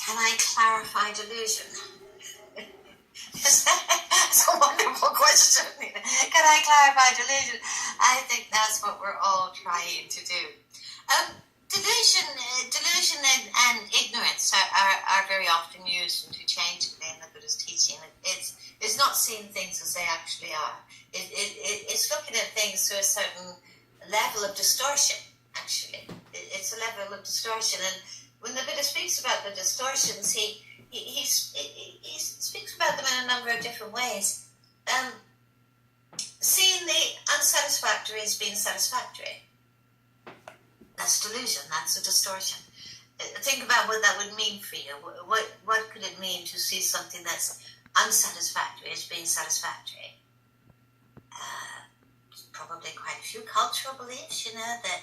Can I clarify delusion? It's a wonderful question. Can I clarify delusion? I think that's what we're all trying to do. Delusion and ignorance are very often used interchangeably in the Buddhist teaching. It's not seeing things as they actually are. It's looking at things through a certain level of distortion, actually. It's a level of distortion. And when the Buddha speaks about the distortions, he speaks about them in a number of different ways. Seeing the unsatisfactory as being satisfactory. That's delusion, that's a distortion. Think about what that would mean for you. What could it mean to see something that's unsatisfactory as being satisfactory? Probably quite a few cultural beliefs, that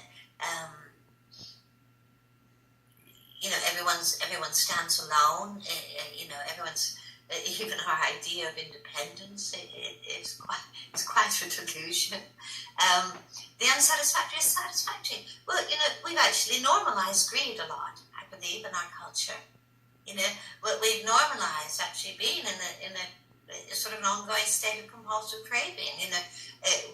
everyone stands alone. Everyone's even our idea of independence it's quite a delusion. The unsatisfactory is satisfactory. Well, we've actually normalized greed a lot, I believe, in our culture. We've normalized actually being in a sort of an ongoing state of compulsive craving.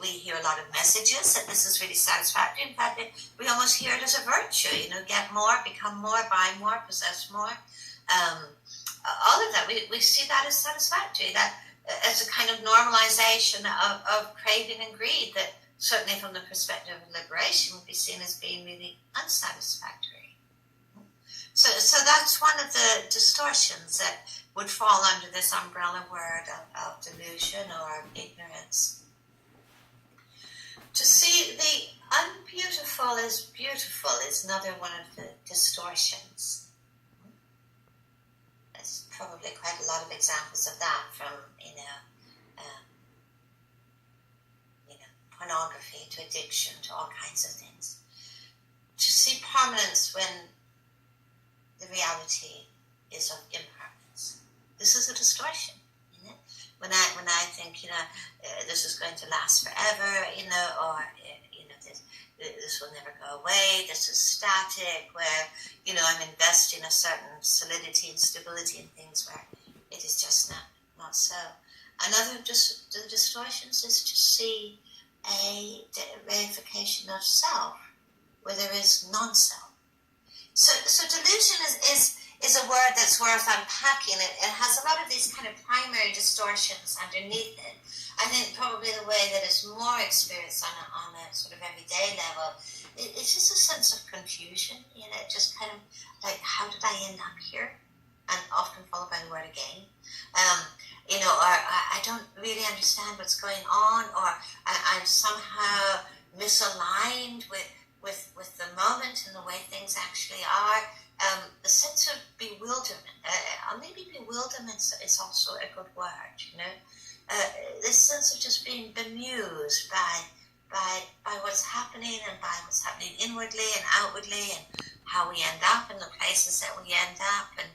We hear a lot of messages that this is really satisfactory. In fact, we almost hear it as a virtue. Get more, become more, buy more, possess more. All of that, we see that as satisfactory. That as a kind of normalization of craving and greed that certainly from the perspective of liberation would be seen as being really unsatisfactory. So that's one of the distortions that would fall under this umbrella word of delusion or of ignorance. To see the unbeautiful as beautiful is another one of the distortions. There's probably quite a lot of examples of that from, pornography to addiction to all kinds of things. To see permanence when the reality is of impermanence. This is a distortion, When I think, this is going to last forever, or this will never go away. This is static. Where I'm investing a certain solidity and stability in things where it is just not so. Another of the distortions is to see a reification of self where there is non-self. So delusion is a word that's worth unpacking. It has a lot of these kind of primary distortions underneath it. I think probably the way that it's more experienced on a sort of everyday level, it's just a sense of confusion, just kind of like, how did I end up here? And often followed by the word again. Or I don't really understand what's going on, or I'm somehow misaligned with the moment and the way things actually are. The sense of bewilderment, maybe bewilderment is also a good word, this sense of just being bemused by what's happening and by what's happening inwardly and outwardly and how we end up in the places that we end up. And,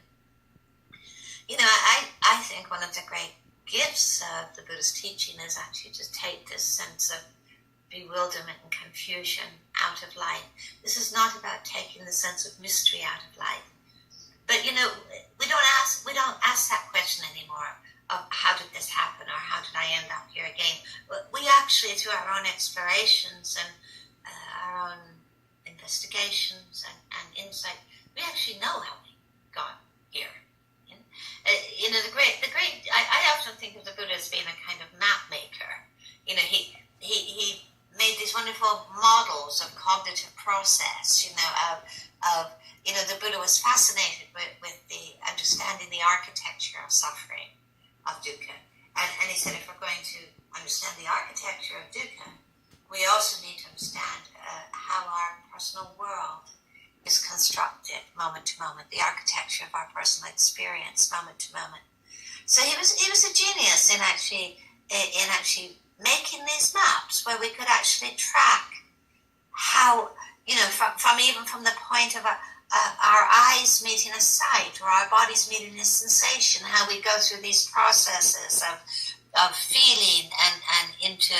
I think one of the great gifts of the Buddhist teaching is actually to take this sense of bewilderment and confusion out of life. This is not about taking the sense of mystery out of life. But we don't ask that question anymore of how did this happen or how did I end up here again. We actually, through our own explorations and our own investigations and insight, we actually know how we got here. I often think of the Buddha as being a kind of map maker. He made these wonderful models of cognitive process, the Buddha was fascinated with the understanding the architecture of suffering, of dukkha. And he said, if we're going to understand the architecture of dukkha, we also need to understand how our personal world is constructed moment to moment, the architecture of our personal experience moment to moment. So he was a genius in actually making these maps where we could actually track how, from the point of our eyes meeting a sight or our bodies meeting a sensation, how we go through these processes of feeling and into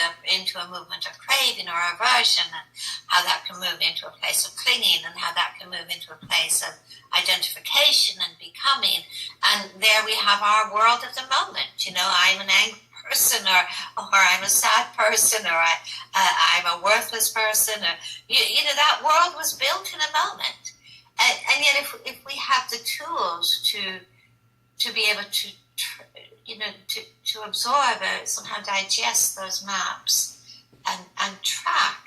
a movement of craving or aversion, and how that can move into a place of clinging, and how that can move into a place of identification and becoming. And there we have our world of the moment. I'm an angry person, or I'm a sad person, or I'm a worthless person, or that world was built in a moment. And yet if we have the tools to be able to absorb it, somehow digest those maps and track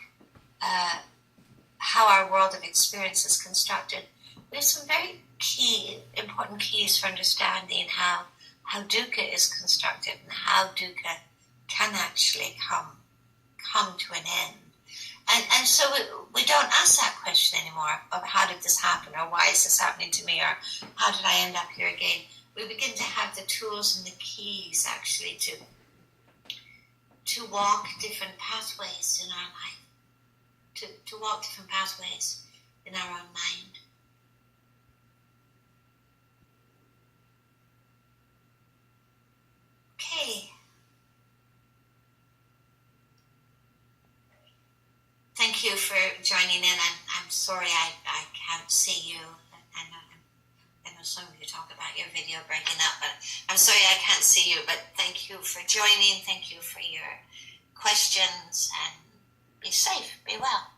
how our world of experience is constructed, we have some very important keys for understanding how dukkha is constructed and how dukkha can actually come to an end. And so we don't ask that question anymore of how did this happen, or why is this happening to me, or how did I end up here again. We begin to have the tools and the keys actually to walk different pathways in our life, to walk different pathways in our own mind. Okay. Thank you for joining in. I'm sorry I can't see you. I know some of you talk about your video breaking up, but I'm sorry I can't see you. But thank you for joining. Thank you for your questions, and be safe, be well.